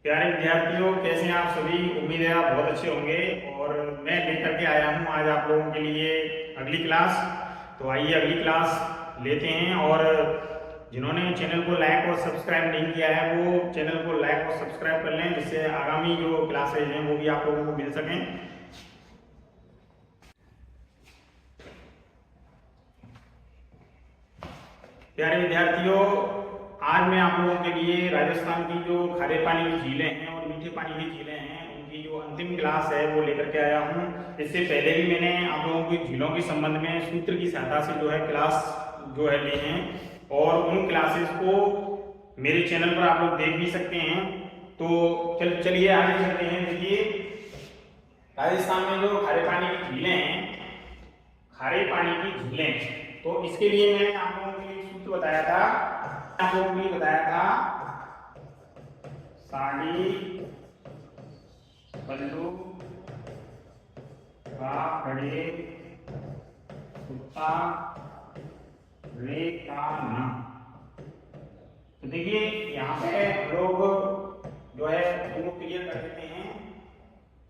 प्यारे विद्यार्थियों, कैसे हैं आप सभी। उम्मीद है आप बहुत अच्छे होंगे। और मैं लेकर के आया हूं आज आप लोगों के लिए अगली क्लास। तो आइए अगली क्लास लेते हैं। और जिन्होंने चैनल को लाइक और सब्सक्राइब नहीं किया है वो चैनल को लाइक और सब्सक्राइब कर लें, जिससे आगामी जो क्लासेज हैं वो भी आप लोगों को मिल सकें। प्यारे विद्यार्थियों, आज मैं आप लोगों के लिए राजस्थान की जो खारे पानी की झीलें हैं और मीठे पानी की झीलें हैं उनकी जो अंतिम क्लास है वो लेकर के आया हूँ। इससे पहले भी मैंने आप लोगों की झीलों के संबंध में सूत्र की सहायता से जो है क्लास जो है ली हैं, और उन क्लासेस को मेरे चैनल पर आप लोग देख भी सकते हैं। तो चलिए आगे चलते हैं। देखिए, राजस्थान में जो खारे पानी की झीलें हैं, खारे पानी की झीलें, तो इसके लिए मैंने आप लोगों के लिए सूत्र बताया था। आप लोगों को बताया था साड़ी बल्लू का खड़े कुत्ता रे का ना। तो देखिए यहाँ पे लोग जो है उनको क्लियर कर देते हैं।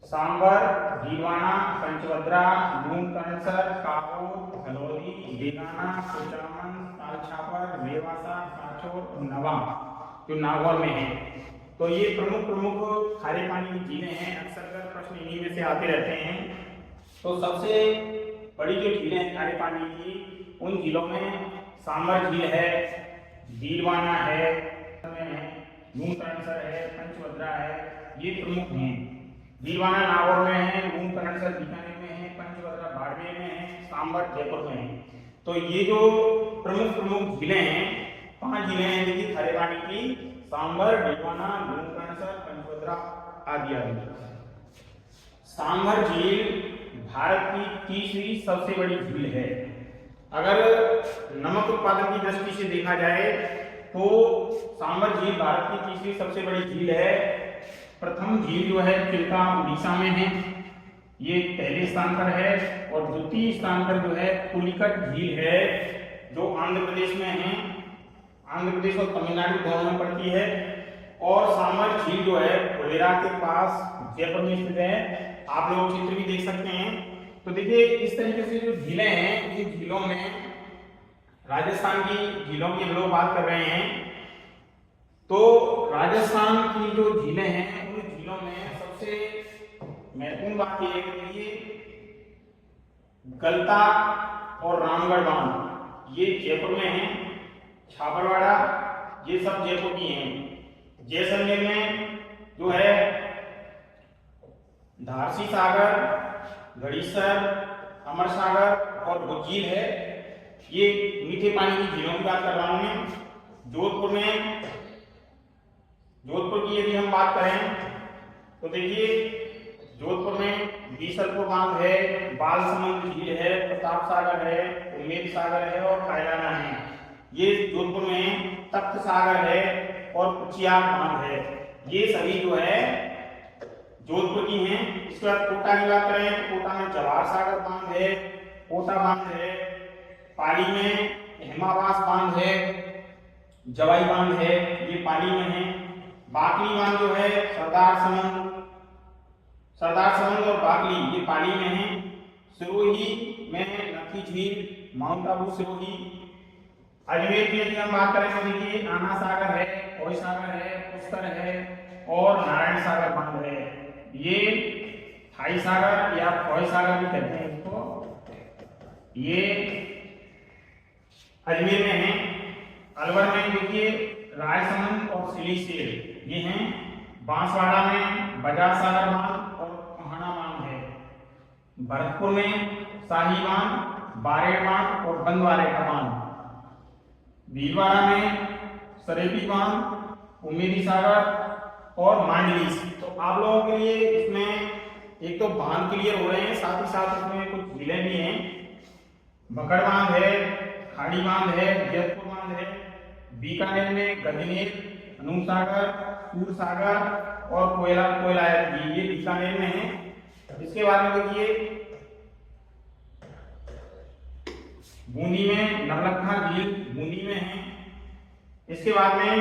सांबर, भीलवाड़ा, पंचभद्रा, मूंगकणसर, काकोर, हलोली, बेगाना, कुचामन, तालछापर, रेवासा, काचोर और नवा जो नागौर में है। तो ये प्रमुख प्रमुख खारे पानी की झीलें हैं। अक्सर प्रश्न इन्हीं में से आते रहते हैं। तो सबसे बड़ी जो झीलें हैं खारे पानी की, उन झीलों में सांबर झील है, भीलवाड़ा है, मूंगकणसर है, पंचभद्रा है, ये प्रमुख हैं। भीलवाड़ा नागौर में है, मूंगकणसर बीकानेर में है, पंचभद्रा बाड़मेर में है, सांबर जयपुर में है। तो ये जो प्रमुख प्रमुख झीलें हैं, 5 झीलें हैं देखिए खारे पानी की: सांबर, भीलवाड़ा, मूंगकणसर, पंचभद्रा आदि आदि। सांबर झील भारत की तीसरी सबसे बड़ी झील है। अगर नमक उत्पादन की दृष्टि से देखा जाए तो सांबर झील भारत की तीसरी सबसे बड़ी झील है। प्रथम झील जो है चिल्का उड़ीसा में है, ये पहले स्थान पर है। और द्वितीय स्थान पर जो है पुलिकट झील है, जो आंध्र प्रदेश में है। आंध्र प्रदेश और तमिलनाडु दोनों में पड़ती है। और सांबर झील जो है फुलेरा के पास जयपुर में स्थित है। आप लोग चित्र भी देख सकते हैं। तो देखिए इस तरीके से जो झीलें हैं, इन झीलों में राजस्थान की झीलों की हम लोग बात कर रहे हैं। तो राजस्थान की जो झीलें हैं, उन झीलों में सबसे महत्वपूर्ण बात यह है कि गलता और रामगढ़ बांध ये जयपुर में है। छाबड़वाड़ा ये सब जयपुर की हैं। जैसलमेर में जो है धारसी सागर, गड़ीसर, अमर सागर और भुज है। ये मीठे पानी की झीलों की बात कर रहा हूं मैं। जोधपुर की यदि हम बात करें तो देखिए जोधपुर में बीसलपुर बांध है, बालसमंद झील है, प्रताप सागर है, उम्मेद सागर है और कायलाना है। ये जोधपुर में तख्त सागर है और कुचियार बांध है। ये सभी जो है जोधपुर की हैं। इसके बाद कोटा की बात करें तो कोटा में जवाहर सागर बांध है, कोटा बांध है। पाली में हेमावास बांध है, जवाई बांध है, ये पाली में है। बाकली बांध जो है सरदार समंद और बाकली ये पाली में है। सिरोही में नक्की झील, माउंट आबू सिरोही। अजमेर की यदि हम बात करें तो देखिए आना सागर है, कोई सागर है, पुष्कर है और नारायण सागर बांध है। ये थाई सागर या कोई सागर भी कहते हैं इसको, ये अजमेर में है। अलवर में देखिए रायसमंद और सिलीसेल ये हैं। बांसवाड़ा में बजाज सागर बांध और कोहाना बांध है। भरतपुर में शाही बांध, बारेड़ बांध और बंदवारे का बांध। भीलवाड़ा में सरेबी बांध, उमेदी सागर और मांडली। तो आप लोगों के लिए इसमें एक तो बांध क्लियर हो रहे हैं, साथ ही साथ इसमें कुछ झीलें भी हैं। बकड़ बांध है, खाड़ी बांध है, जयपुर बांध है। बीकानेर में गजनेर, अनूप सागर, सूर सागर और कोयलायत झील ये बीकानेर में है। इसके बाद में देखिए बूंदी में नवलखा झील बूंदी में है। इसके बाद में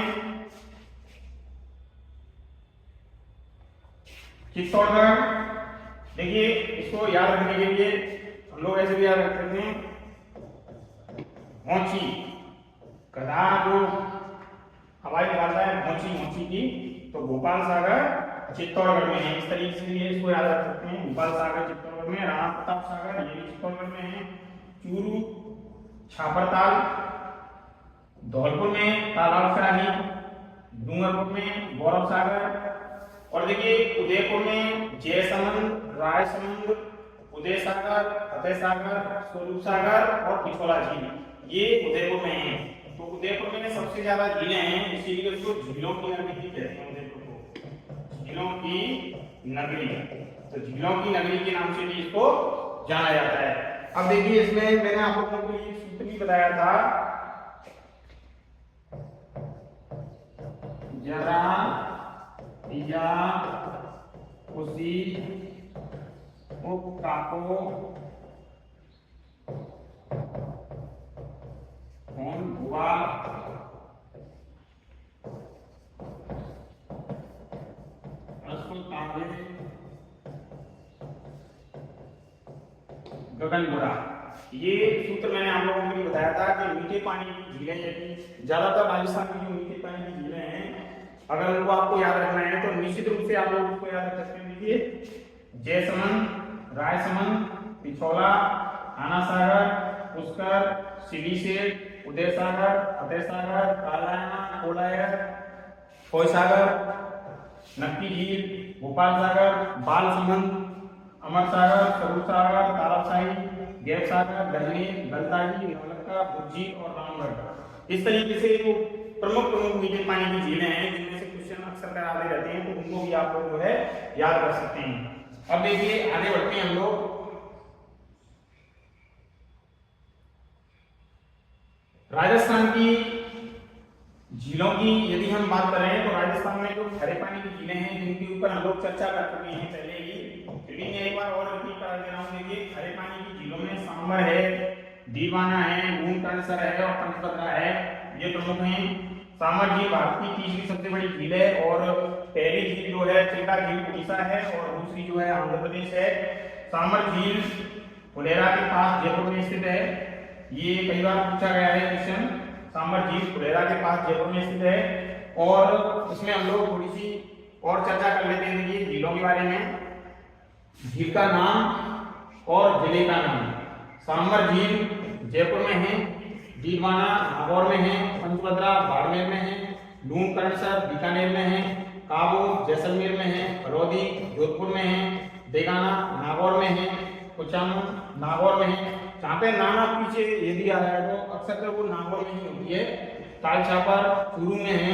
चित्तौड़गढ़, देखिए इसको याद रखने के लिए हम लोग ऐसे भी याद रख सकते हैं, मोची, गधा जो हवाई निकालता है मोची की, तो गोपाल सागर चित्तौड़गढ़ में है। इस तरीके से भी इसको याद रख सकते हैं, गोपाल सागर चित्तौड़गढ़ में, राणा प्रताप सागर ये भी चित्तौड़गढ़ में है, चूरू छापरताल, धौलपुर में तालाबशाही, डूंगरपुर में गौरव सागर, और देखिए उदयपुर में जयसमंद, रायसमंद, उदय सागर, फतेह सागर, स्वरूप सागर और पिछोला झील, ये उदयपुर में है। तो उदयपुर में सबसे ज्यादा झीलें हैं, इसीलिए उसको झीलों की नगरी कहते हैं। उदयपुर को झीलों की नगरी, तो झीलों की नगरी के नाम से भी इसको जाना जाता है। अब देखिए इसमें मैंने आप लोगों को ये सूत्र भी बताया था, जरा या उसी काको कौन हुआ, गगनपुरा। ये सूत्र मैंने आप लोगों को भी बताया था कि मीठे पानी की झीलें, यदि ज्यादातर राजस्थान की जो मीठे पानी की झीलें हैं, अगर उनको आपको याद रखना है तो निश्चित रूप से आप लोग उसको याद रख सकते हैं। देखिए जयसमंद, रायसमंद, पिछोला, आना सागर, पुष्कर, सिलीसेठ, उदय सागर, फतेह सागर, कालायना, कोलायर, खोय सागर, नक्की झील, गोपाल सागर, बालसमंद, अमर सागर, स्वरूप सागर, तालाबशाही, देव सागर, गलनी, गलताजी, नवलखा, बुज्जी और रामगढ़। इस तरीके से जो प्रमुख मीठे पानी की झीलें हैं जिनमें से क्वेश्चन अक्सर कराते रहते हैं, तो उनको भी आप लोग जो है याद कर सकते हैं। अब देखिए आगे बढ़ते हैं हम लोग। राजस्थान की झीलों की यदि हम बात करें तो राजस्थान में जो खारे पानी की झीलें हैं जिनके ऊपर हम लोग चर्चा कर चुके हैं पहले ही, लेकिन एक बार और रिपीट कर दे रहा हूं। देखिए खारे पानी की झीलों में सांबर है, दीवाना है, भूमकरणसर है और पंचभद्रा है, ये प्रमुख हैं। सांबर झील भारत की तीसरी सबसे बड़ी झील है और पहली झील जो है चिल्का झील उड़ीसा है और दूसरी जो है आंध्र प्रदेश है। सांबर झील फुलेरा के पास जयपुर में स्थित है, ये कई बार पूछा गया है क्वेश्चन। सांबर झील फुलेरा के पास जयपुर में स्थित है और इसमें हम लोग थोड़ी सी और चर्चा कर लेते हैं। देखिए झीलों के बारे में, झील का नाम और जिले का नाम। सांबर झील जयपुर में है, डीडवाना नागौर में है, पंचभद्रा बाड़मेर में है, डूंगरपुर बीकानेर में है, काबू जैसलमेर में है, हरौदी जोधपुर में है, देगाना नागौर में है, कुचामन नागौर में है। जहाँ पे नाना पीछे यदि आ रहा है तो अक्सर तो वो नागौर में ही होती है। तालछापर चूरू में है,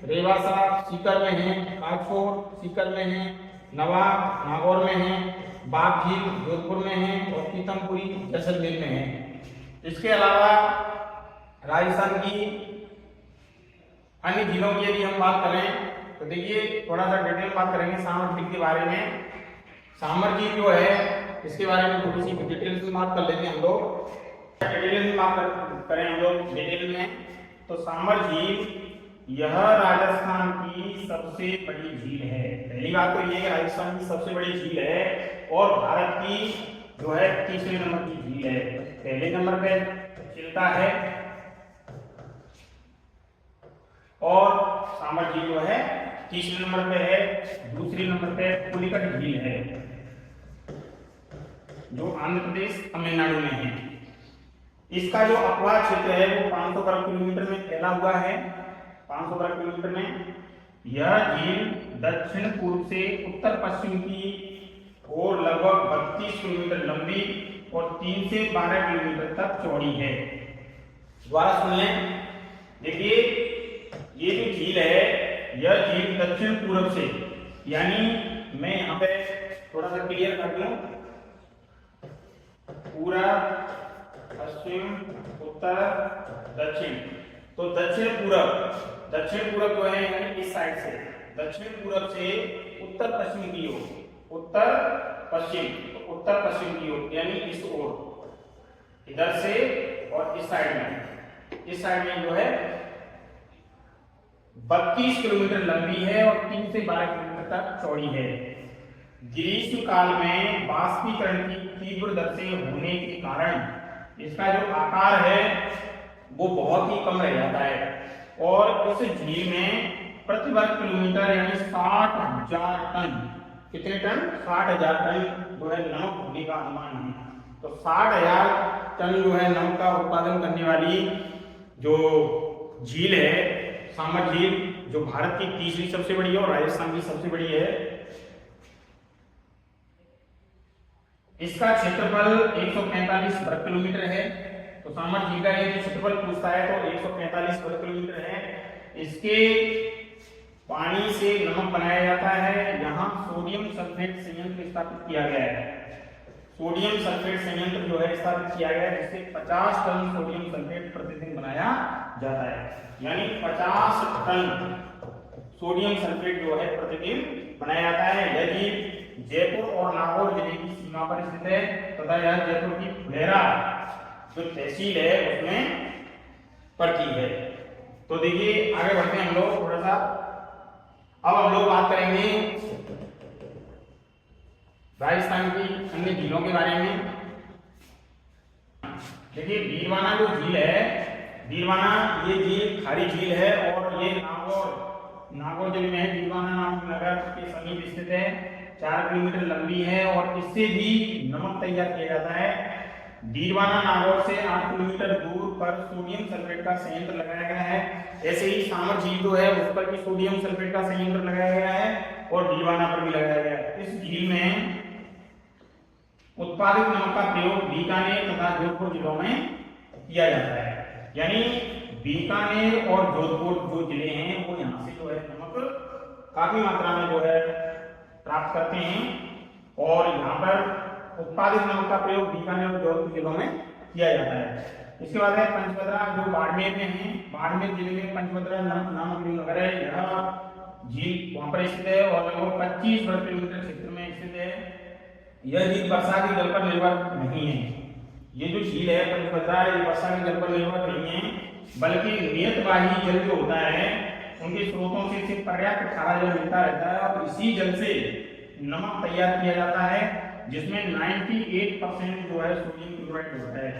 रेवासा सीकर में है, काठफोड़ सीकर में है, नवाब नागौर में है, बाघ झील जोधपुर में है और पीतमपुरी जैसलमेर में है। इसके अलावा राजस्थान की अन्य झीलों की यदि हम बात करें तो देखिए थोड़ा सा डिटेल बात करेंगे सांबर झील के बारे में। सांबर झील जो है इसके बारे में थोड़ी सी डिटेल में बात कर लेते हैं हम लोग। डिटेल में बात करें हम लोग डिटेल में, तो सांबर झील यह राजस्थान की सबसे बड़ी झील है। पहली बात तो ये कि राजस्थान की सबसे बड़ी झील है और भारत की जो है तीसरे नंबर की झील है। पहले नंबर पे चिल्का है और सांबर झील जो है तीसरे नंबर पे है। दूसरे नंबर पे पुलिकट झील है जो आंध्र प्रदेश तमिलनाडु में है। इसका जो अपवाद क्षेत्र है वो 500 वर्ग किलोमीटर में फैला हुआ है। 500 वर्ग किलोमीटर में यह झील दक्षिण पूर्व से उत्तर पश्चिम की ओर लगभग 32 किलोमीटर लंबी और 3 से 12 किलोमीटर तक चौड़ी है। दोबारा सुन लें, देखिए ये जो झील है यह झील दक्षिण पूर्व से, यानी मैं यहाँ पे थोड़ा सा क्लियर कर दूं, पूरा पश्चिम उत्तर दक्षिण, तो दक्षिण पूरब जो है यानी इस साइड से दक्षिण पूरब से उत्तर पश्चिम की ओर, उत्तर पश्चिम की ओर यानी इस ओर, इधर से और इस साइड में जो है 32 किलोमीटर लंबी है और 3 से 12 किलोमीटर तक चौड़ी है। ग्रीष्म काल में बाष्पीकरण की तीव्र दर से होने के कारण इसका जो आकार है वो बहुत ही कम रह जाता है और इस झील में प्रति वर्ग किलोमीटर यानी 60,000 टन, कितने टन? 60,000 टन जो है नमक होने का अनुमान है। तो 60,000 टन जो है नमक का उत्पादन करने वाली जो झील है सामर झील, जो भारत की तीसरी सबसे बड़ी है और राजस्थान की सबसे बड़ी है। इसका क्षेत्रफल 145 वर्ग किलोमीटर है। तो सामर झील का यदि क्षेत्रफल पूछता है तो 145 वर्ग किलोमीटर है। इसके पानी से नमक बनाया जाता है। यहाँ सोडियम सल्फेट संयंत्र स्थापित किया गया है। सोडियम सल्फेट संयंत्र जो है स्थापित किया गया है जिससे 50 टन सोडियम सल्फेट प्रतिदिन बनाया जाता है, यानी 50 टन सोडियम सल्फेट जो है प्रतिदिन बनाया जाता है। यदि जयपुर और नागौर जिले की सीमा पर स्थित है तथा यह जयपुर की फुलेरा जो तहसील है उसमें पड़ती है। तो देखिए आगे बढ़ते हैं हम लोग थोड़ा सा। अब हम लोग बात करेंगे राजस्थान की अन्य झीलों के बारे में। देखिए भीलवाना जो झील है, भीलवाना ये झील खारी झील है और ये नागौर जिले में है। भीलवाना नामक नगर के समीप स्थित है, 4 किलोमीटर लंबी है और इससे भी नमक तैयार किया जाता है। भीलवाना नागौर से 8 किलोमीटर दूर पर सोडियम सल्फेट का संयंत्र लगाया गया है। ऐसे ही सामर झील जो है उस पर भी सोडियम सल्फेट का संयंत्र लगाया गया है और भीलवाना पर भी लगाया गया है। इस झील में उत्पादित नमक का प्रयोग बीकानेर तथा जोधपुर जिलों में किया जाता है। यानी बीकानेर और जोधपुर जो जिले हैं वो यहाँ से जो है नमक काफी मात्रा में जो है प्राप्त करते हैं और यहाँ पर उत्पादित नमक का प्रयोग बीकानेर और जोधपुर जिलों में किया जाता है। इसके बाद है पंचभद्रा जो बाड़मेर में है। बाड़मेर जिले में पंचभद्रा नामक जो नगर है यह झील वहां पर स्थित है और लगभग 25 वर्ग किलोमीटर क्षेत्र में स्थित है। यह झील वर्षा के जल पर निर्भर नहीं है। ये जो झील है पंचभद्रा ये वर्षा के जल पर निर्भर नहीं है बल्कि नियतवाही जल जो होता है उनके स्रोतों से सिर्फ पर्याप्त खारा जल मिलता रहता है और इसी जल से नमक तैयार किया जाता है जिसमें 98% जो है सोडियम क्लोराइड होता है।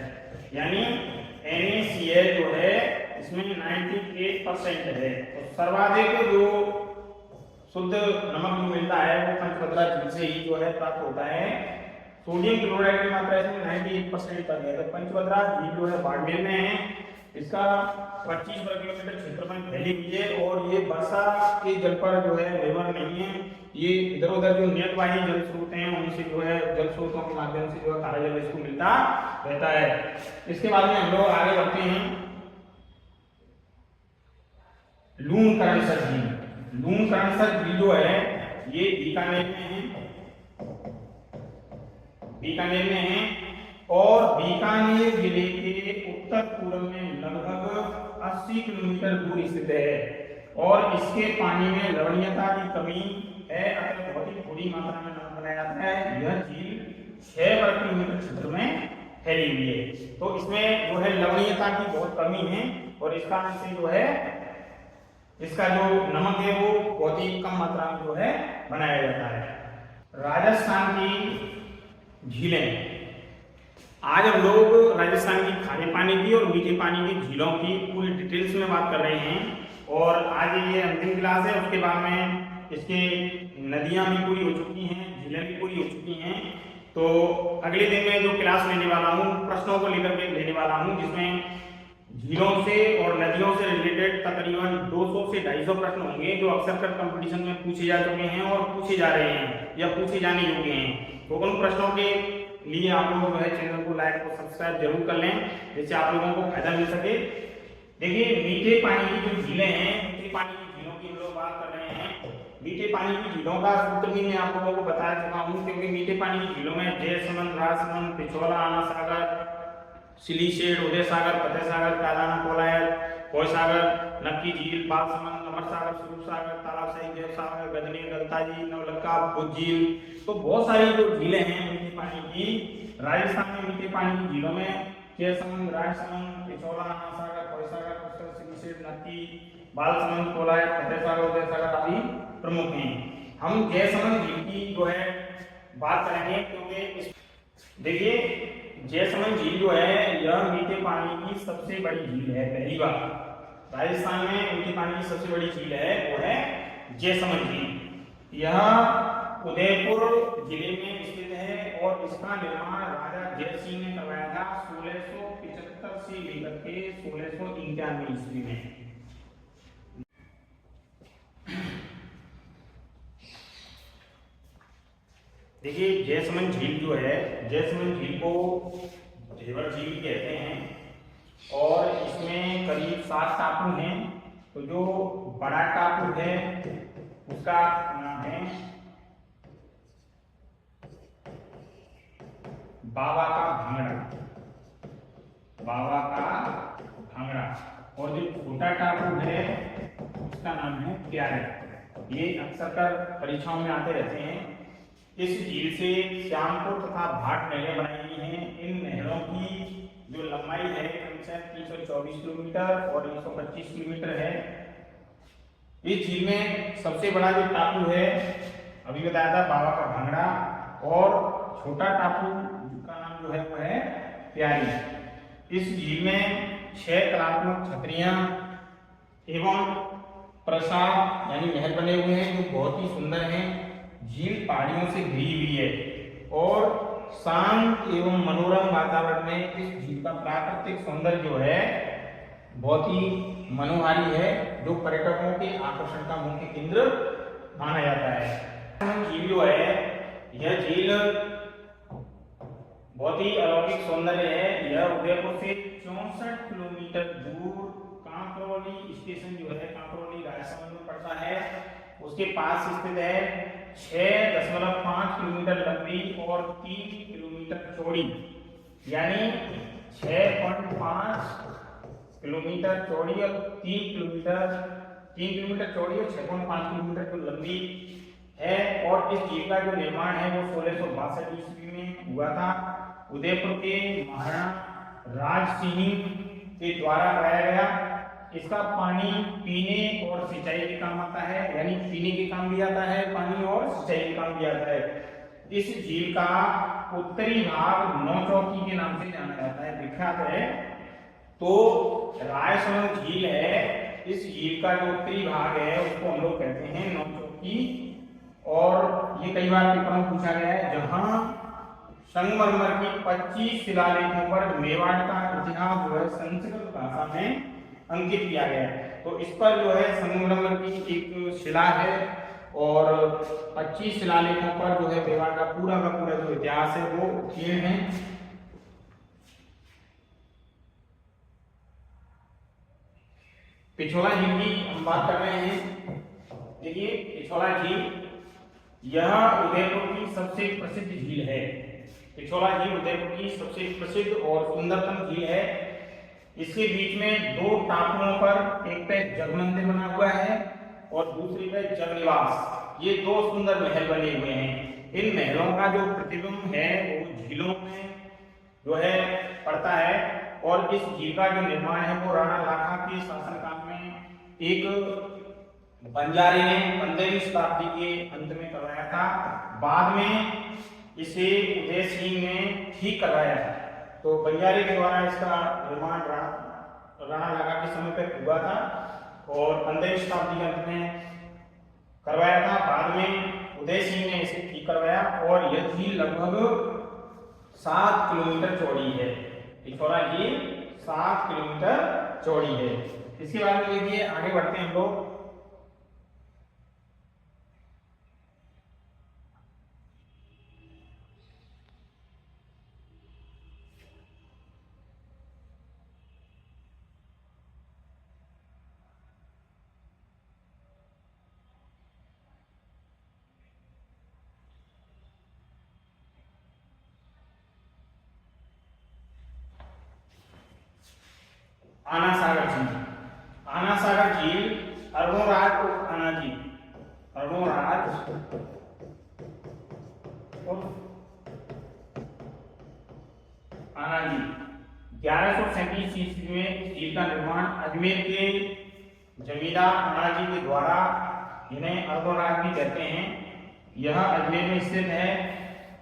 यानी NaCl जो है इसमें 98% है। तो सर्वाधिक जो शुद्ध नमक जो मिलता है वो पंचभद्रा झील से ही जो है प्राप्त होता है। सोडियम क्लोराइड की मात्रा इसमें 98% तक है। तो पंचभद्रा झील जो है बाड़मेर में है। इसका 25 वर्ग किलोमीटर क्षेत्र में फैली हुई है और ये वर्षा के जल पर जो है निर्भर नहीं है। ये इधर उधर जो नियतवाही जल स्रोत हैं उनसे जो है जल स्रोतों के माध्यम से जो है खारा जल इसको मिलता रहता है। इसके बाद में हम लोग आगे बढ़ते हैं लूणकरणसर झील। लूणकरणसर झील जो है ये बीकानेर में है, बीकानेर में है और बीकानेर जिले के उत्तर पूर्व में लगभग 80 किलोमीटर दूर स्थित है और इसके पानी में लवणीयता की कमी है अतः बहुत ही थोड़ी मात्रा में नमक बनाया जाता है। यह झील 6 वर्ग किलोमीटर क्षेत्र में फैली हुई है। तो इसमें जो है लवणीयता की बहुत कमी है और इस कारण से जो है इसका जो नमक है वो बहुत ही कम मात्रा में जो है बनाया जाता है। राजस्थान की झीलें, आज हम लोग राजस्थान की खारे पानी की और मीठे पानी की झीलों की पूरी डिटेल्स में बात कर रहे हैं और आज ये अंतिम क्लास है। उसके बाद में इसके नदियां भी पूरी हो चुकी हैं, झीलें भी पूरी हो चुकी हैं। तो अगले दिन में जो क्लास लेने वाला हूँ प्रश्नों को लेकर के लेने वाला हूँ जिसमें झीलों से और नदियों से रिलेटेड तकरीबन 200 से 250 प्रश्न होंगे जो अक्सर कर कंपटीशन में पूछे जा चुके हैं और पूछे जा रहे हैं या पूछे जाने योग्य हैं। तो उन प्रश्नों के लिए आप लोग जो है चैनल को लाइक और सब्सक्राइब जरूर कर लें जिससे आप लोगों को फायदा मिल सके। देखिए मीठे पानी की जो झीलें हैं, मीठे पानी की झीलों की हम लोग बात कर रहे हैं। मीठे पानी की झीलों का सूत्र भी मैं आप लोगों को बता चुका हूँ क्योंकि मीठे पानी की झीलों में जयसमंद, राजसमंद, पिछोला, आना सागर, सिलीशेड, उदय सागर, फतेह सागर, कालाना, कोलायत, कोय सागर, नक्की झील, बालसमंद, अमर सागर, स्वरूप सागर, तालाब शाही, जय सागर, गजनी, गलताजी, नवलक्का, भुज झील। तो बहुत सारी जो झीलें हैं मीठे पानी की राजस्थान में मीठे पानी की झीलों में जयसमंद, राजसमंद, पिछोला, आना सागर, कोय सागर, पुष्कर, सिलीशेड, नक्की, बालसमंद, कोलायत, फतेह सागर, उदय सागर आदि प्रमुख हैं। हम जयसमंद झील की जो है बात करेंगे क्योंकि देखिए जैसलमेर झील जो है यह मीठे पानी की सबसे बड़ी झील है। पहली बात राजस्थान में मीठे पानी की सबसे बड़ी झील है वो है जैसलमेर झील। यह उदयपुर जिले में स्थित है और इसका निर्माण राजा जय सिंह ने करवाया था 1675 से लेकर के 1691 ईस्वी में। देखिए जैसलमेर झील जो है, जैसलमेर झील को धेवर झील कहते हैं और इसमें करीब 7 टापू हैं। तो जो बड़ा टापू है उसका नाम है बाबा का भांगड़ा, बाबा का भांगड़ा, और जो छोटा टापू है उसका नाम है प्यारे। ये अक्सर कर परीक्षाओं में आते रहते हैं। इस झील से श्यामपुर तथा भाट नहरें बनाई गई हैं। इन नहरों की जो लंबाई है क्रमशः 324 किलोमीटर और 125 किलोमीटर है। इस झील में सबसे बड़ा जो टापू है अभी बताया था बाबा का भांगड़ा, और छोटा टापू का नाम जो है वो है प्यारी। इस झील में 6 कलात्मक छतरियां एवं प्रासाद यानी महल बने हुए हैं जो बहुत ही सुंदर हैं। झील पहाड़ियों से घिरी हुई है और शांत एवं मनोरम वातावरण में इस झील का प्राकृतिक सौंदर्य जो है बहुत ही मनोहारी है, जो पर्यटकों के आकर्षण का मुख्य केंद्र माना जाता है। झील जो है यह झील बहुत ही अलौकिक सौंदर्य है। यह उदयपुर से 64 किलोमीटर दूर कांकरौली स्टेशन जो है, कांकरौली राजस्थान में पड़ता है, उसके पास स्थित है। 6.5 किलोमीटर लंबी और 3 किलोमीटर चौड़ी, यानी 6.5 किलोमीटर चौड़ी और 3 किलोमीटर चौड़ी और 6.5 किलोमीटर जो लंबी है। और इस झील का जो निर्माण है वो 1662 ईस्वी में हुआ था। उदयपुर के महाराणा राज सिंह के द्वारा कराया गया। इसका पानी पीने और सिंचाई के काम आता है, यानी पीने के काम भी आता है पानी और सिंचाई के काम भी आता है। इस झील का उत्तरी भाग नौचौकी के नाम से जाना जाता है, विख्यात है। तो रायसमंद झील है, इस झील का जो उत्तरी भाग है उसको हम लोग कहते हैं नौचौकी। और ये कई बार पेपर में पूछा गया है, जहां संगमरमर की 25 शिलालेखों पर मेवाड़ का इतिहास जो है संस्कृत भाषा में अंकित किया गया है। तो इस पर जो है संगमरमर की एक शिला है और 25 शिलालेखों पर जो है मेवाड़ का पूरा जो इतिहास है वो उत्कीर्ण है। पिछोला झील की हम बात कर रहे हैं। देखिए पिछोला झील यह उदयपुर की सबसे प्रसिद्ध झील है। पिछोला झील उदयपुर की सबसे प्रसिद्ध और सुंदरतम झील है। इसके बीच में 2 टापुओं पर एक पे जगमंदिर बना हुआ है और दूसरी पे जगनिवास। ये 2 सुंदर महल बने हुए हैं। इन महलों का जो प्रतिबिंब है वो झीलों में जो है पड़ता है। और इस झील का जो निर्माण है वो राणा लाखा के शासनकाल में एक बंजारे ने 15वीं शताब्दी के अंत में करवाया था। बाद में इसे उदय सिंह ने ठीक करवाया था। तो बंजारे के द्वारा इसका निर्माण राणा लाखा के समय पर हुआ था और 15वीं शताब्दी के अंत में करवाया था। बाद में उदय सिंह ने इसे ठीक करवाया और यह झील लगभग 7 किलोमीटर चौड़ी है। पिछोला झील 7 किलोमीटर चौड़ी है। इसके बाद में देखिए आगे बढ़ते हैं हम लोग। आना सागर झील। आना सागर झील अरुणराज उर्फ आना झील, अरुणराज उर्फ आना झील 1137 ईस्वी में इस झील का निर्माण अजमेर के जमींदार आना जी के द्वारा, जिन्हें अरुणराज भी कहते हैं, यह अजमेर में स्थित है।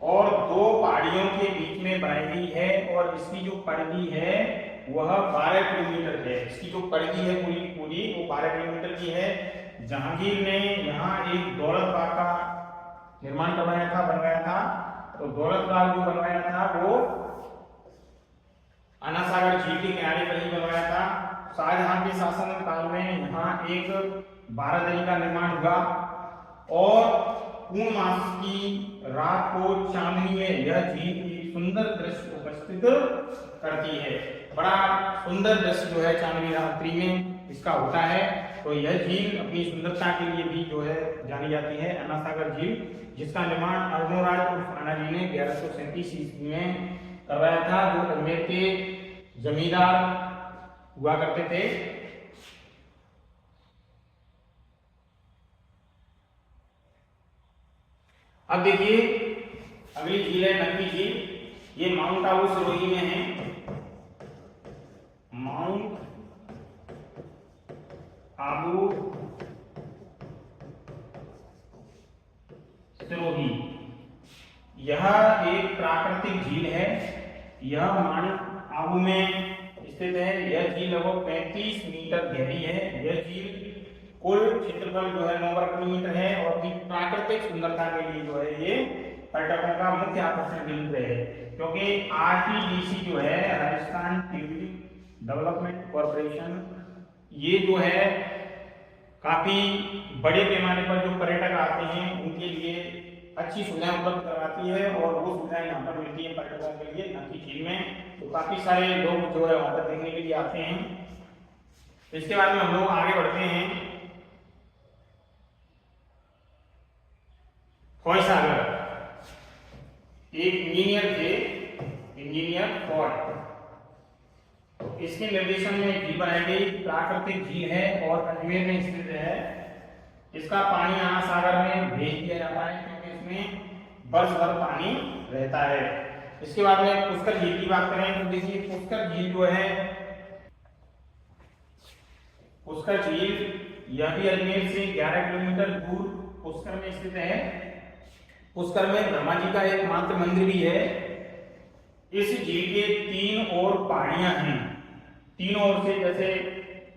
और दो पहाड़ियों के बीच में बनाई गई है और इसकी जो परिधि है वह 12 किलोमीटर है। इसकी जो परिधि है पूरी की पूरी वो 12 किलोमीटर की है। जहांगीर ने यहाँ एक दौलत बाग का निर्माण करवाया था, बनवाया था। तो दौलत बाग जो बनवाया था वो अन्ना सागर झील के किनारे पर ही बनवाया था। शाहजहां के शासन काल में यहाँ एक बारादरी का निर्माण हुआ और पूर्णमास की रात को चांदनी में यह झील एक सुंदर दृश्य उपस्थित करती है। बड़ा सुंदर दृश्य जो है चांदनी रात्रि में इसका होता है। तो यह झील अपनी सुंदरता के लिए भी जो है जानी जाती है, अन्ना सागर झील, जिसका निर्माण अर्जुनराज उर्फ अन्ना जी ने 1137 ईस्वी में करवाया था, जो अजमेर के जमींदार हुआ करते थे। अब देखिए अगली झील है नक्की झील। ये माउंट आबू सिरोही में है। माउंट आबू सिरोही यह एक प्राकृतिक झील है। यह माउंट आबू में स्थित है। यह झील लगभग 35 मीटर गहरी है। यह झील कुल क्षेत्रफल जो है 9 वर्ग किलोमीटर है और अपनी प्राकृतिक सुंदरता के लिए जो है ये पर्यटकों का मुख्य आकर्षण केंद्र है। क्योंकि आरटीडीसी जो है, राजस्थान टूरिज्म डेवलपमेंट कॉर्पोरेशन, ये जो है काफी बड़े पैमाने पर जो पर्यटक आते हैं उनके लिए अच्छी सुविधाएं उपलब्ध करवाती है और वो सुविधाएं यहाँ पर मिलती है पर्यटकों के लिए नक्की झील में। तो काफी सारे लोग जो है वहां पर देखने के लिए आते हैं। इसके बाद में हम लोग आगे बढ़ते हैं। फॉय सागर एक इंजीनियर थे, इंजीनियर फॉय। इसके निर्देशन में एक झील बनाई गई, प्राकृतिक झील है और अजमेर में स्थित है। इसका पानी अन्ना सागर में भेज दिया जाता है क्योंकि इसमें वर्ष भर पानी रहता है। इसके बाद में पुष्कर झील की बात करें तो देखिए पुष्कर झील जो है, पुष्कर झील यह भी अजमेर से 11 किलोमीटर दूर पुष्कर में स्थित है। पुष्कर में ब्रह्मा जी का एकमात्र मंदिर भी है। इस झील के 3 ओर पहाड़ियां हैं। 3 ओर से जैसे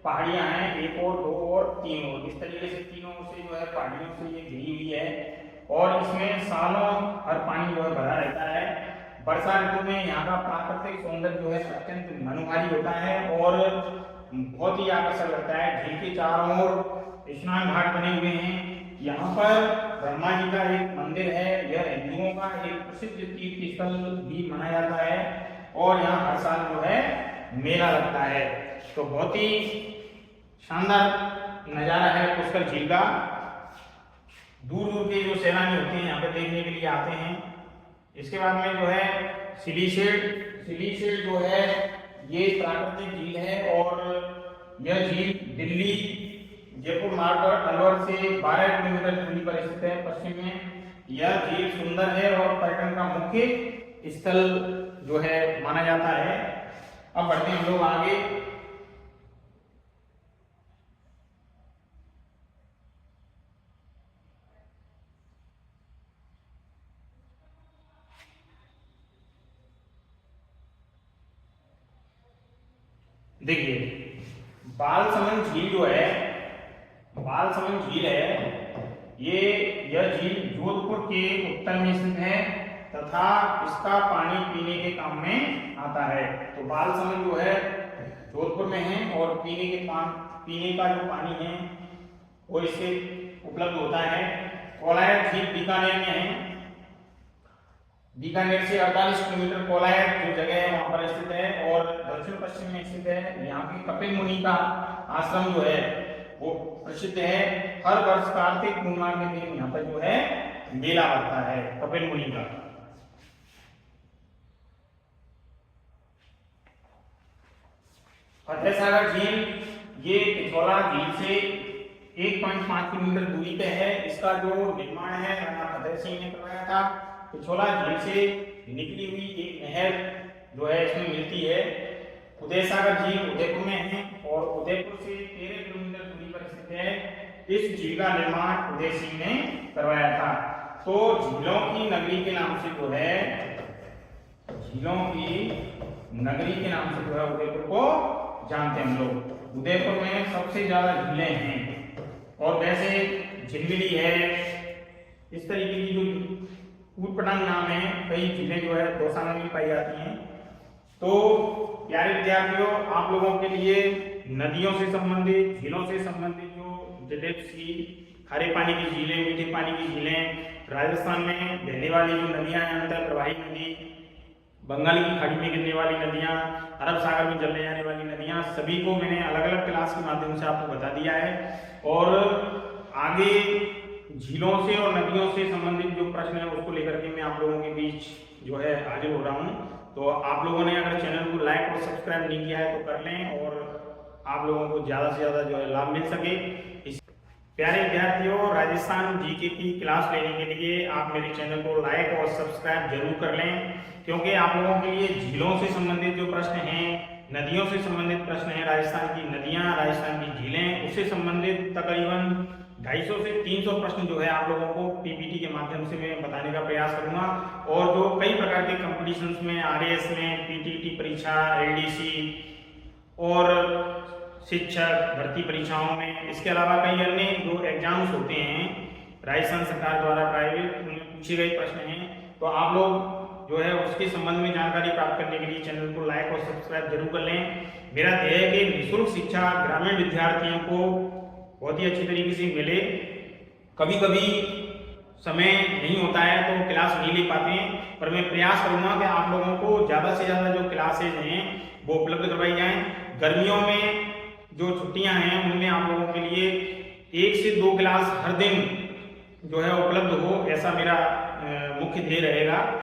पहाड़ियां हैं, 1 और 2 और 3 ओर, इस तरीके से 3 ओर से जो है पहाड़ियों से ये घिरी हुई है और इसमें सालों हर पानी जो है भरा रहता है। वर्षा ऋतु में यहाँ का प्राकृतिक सौंदर्य जो है अत्यंत मनोहारी होता है और बहुत ही आकर्षक लगता है। झील के चारों ओर स्नान घाट बने हुए हैं। यहाँ पर ब्रह्मा जी का एक मंदिर है। यह हिंदुओं का एक प्रसिद्ध तीर्थ स्थल भी माना जाता है और यहाँ हर साल जो है मेला लगता है। तो बहुत ही शानदार नजारा है पुष्कर झील का। दूर दूर के जो सैलानी होते हैं यहाँ पे देखने के लिए आते हैं। इसके बाद में जो है सिलीशेड जो है ये प्राकृतिक झील है और यह झील दिल्ली जयपुर मार्ग पर अलवर से 12 किलोमीटर दूरी पर स्थित है पश्चिम में। यह झील सुंदर है और पर्यटन का मुख्य स्थल जो है माना जाता है। अब बढ़ते हैं हम लोग आगे। देखिए बालसमंद झील जो है, बालसमंद झील है, यह झील जोधपुर के उत्तर में स्थित है तथा इसका पानी पीने के काम में आता है। तो बालसमंद जो है जोधपुर में है और पीने का जो पानी है वो इससे उपलब्ध होता है। कोलायत झील बीकानेर में है। बीकानेर से 48 किलोमीटर कोलायत जो जगह है वहां पर स्थित है और दक्षिण पश्चिम में स्थित है। यहाँ की कपिल मुनि का आश्रम जो है वो प्रसिद्ध है। हर वर्ष कार्तिक पूर्णिमा के दिन यहाँ पर जो है मेला लगता है कपिल मुनि का। फतेह सागर झील ये पिछोला झील से 1.5 किलोमीटर दूरी पे है। इसका जो निर्माण है राणा फतेह सिंह ने करवाया था। पिछोला झील से निकली हुई एक नहर जो है इसमें मिलती है। उदय सागर झील उदयपुर में है और उदयपुर से 13 किलोमीटर दूरी पर स्थित है। इस झील का निर्माण उदय सिंह ने करवाया था। तो झीलों की नगरी के नाम से जो है, झीलों की नगरी के नाम से जो है उदयपुर को जानते हैं हम लोग। उदयपुर में सबसे ज्यादा झीलें हैं और वैसे झिलमिली है, इस तरीके की जो ऊटपटांग नाम है, कई झीलें जो है दौसाना में पाई जाती हैं। तो प्यारे विद्यार्थियों, आप लोगों के लिए नदियों से संबंधित, झीलों से संबंधित जो डिटेल्स की, खारे पानी की झीलें, मीठे पानी की झीलें, राजस्थान में बहने वाली जो नदियां हैं, अंतर प्रवाही नदी, बंगाल की खाड़ी में गिरने वाली नदियां, अरब सागर में चलने जाने वाली नदियां, सभी को मैंने अलग अलग क्लास के माध्यम से आपको बता दिया है। और आगे झीलों से और नदियों से संबंधित जो प्रश्न है उसको लेकर के मैं आप लोगों के बीच जो है हाजिर हो रहा हूँ। तो आप लोगों ने अगर चैनल को लाइक और सब्सक्राइब नहीं किया है तो कर लें और आप लोगों को ज़्यादा से ज़्यादा जो है लाभ मिल सके। प्यारे विद्यार्थियों, राजस्थान जीके की क्लास लेने के लिए आप मेरे चैनल को लाइक और सब्सक्राइब जरूर कर लें, क्योंकि आप लोगों के लिए झीलों से संबंधित जो प्रश्न हैं, नदियों से संबंधित प्रश्न हैं, राजस्थान की नदियां, राजस्थान की झीलें, उससे संबंधित तकरीबन 250 से 300 प्रश्न जो है आप लोगों को पीपीटी के माध्यम से मैं बताने का प्रयास करूंगा। और जो कई प्रकार के कंपटीशंस में, आरएएस में, पीटीटी परीक्षा, एलडीसी और शिक्षक भर्ती परीक्षाओं में, इसके अलावा कई अन्य जो एग्जाम्स होते हैं राजस्थान सरकार द्वारा प्राइवेट, उनमें पूछे गए प्रश्न हैं। तो आप लोग जो है उसके संबंध में जानकारी प्राप्त करने के लिए चैनल को लाइक और सब्सक्राइब जरूर कर लें। मेरा ध्येय है कि निःशुल्क शिक्षा ग्रामीण विद्यार्थियों को बहुत ही अच्छी तरीके से मिले। कभी कभी समय नहीं होता है तो क्लास नहीं ले पाते हैं, पर मैं प्रयास करूंगा कि आप लोगों को ज़्यादा से ज़्यादा जो क्लासेज हैं वो उपलब्ध करवाई जाएं। गर्मियों में जो छुट्टियां हैं उनमें आप लोगों के लिए 1 से 2 क्लास हर दिन जो है उपलब्ध हो, ऐसा मेरा मुख्य ध्येय रहेगा।